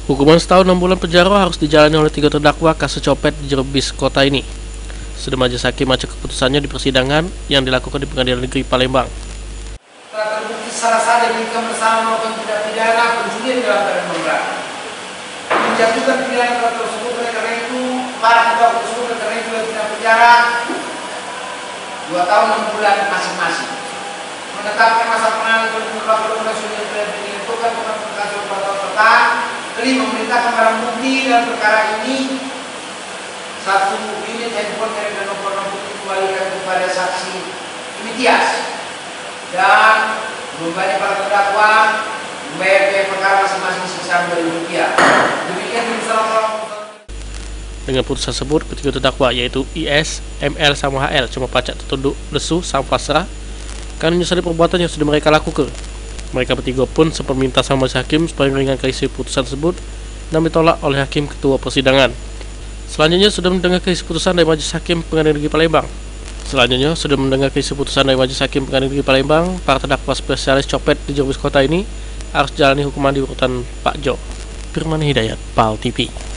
Hukuman setahun 6 bulan penjara harus dijalani oleh 3 terdakwa kasus copet di Jerebis kota ini. Sudah majelis hakim baca keputusannya di persidangan yang dilakukan di Pengadilan Negeri Palembang. Telah terbukti salah satu mereka bersama melakukan tindak pidana pencurian dalam keadaan memberat. Menjatuhkan pidana terhadap tersebut oleh karena itu para terdakwa tersebut oleh karena itu tidak penjara 2 tahun 6 bulan masing-masing. Menetapkan masa penahanan terhadap sudah ditentukan kepada perkara 4 tahun petang. Kelima, memerintahkan barang bukti dalam perkara ini 1 unit handphone merek dan nomor bukti dikembalikan kepada saksi Imitias dan membayar para terdakwa membayar biaya perkara masing-masing sebesar Rp2.000. Demikian dengan putusan tersebut, ketiga terdakwa yaitu IS, ML sama HL cuma pacak tertunduk lesu sang pasrah karena menyesali perbuatan yang sudah mereka lakukan. Mereka bertiga pun sempat minta sama majelis hakim supaya meringankan isi putusan tersebut dan ditolak oleh hakim ketua persidangan. Selanjutnya sudah mendengar isi putusan dari majelis hakim Pengadilan Negeri Palembang. Para terdakwa spesialis copet di Jerebis kota ini harus jalani hukuman di urutan Pak Jo. Firman Hidayat, PAL TV.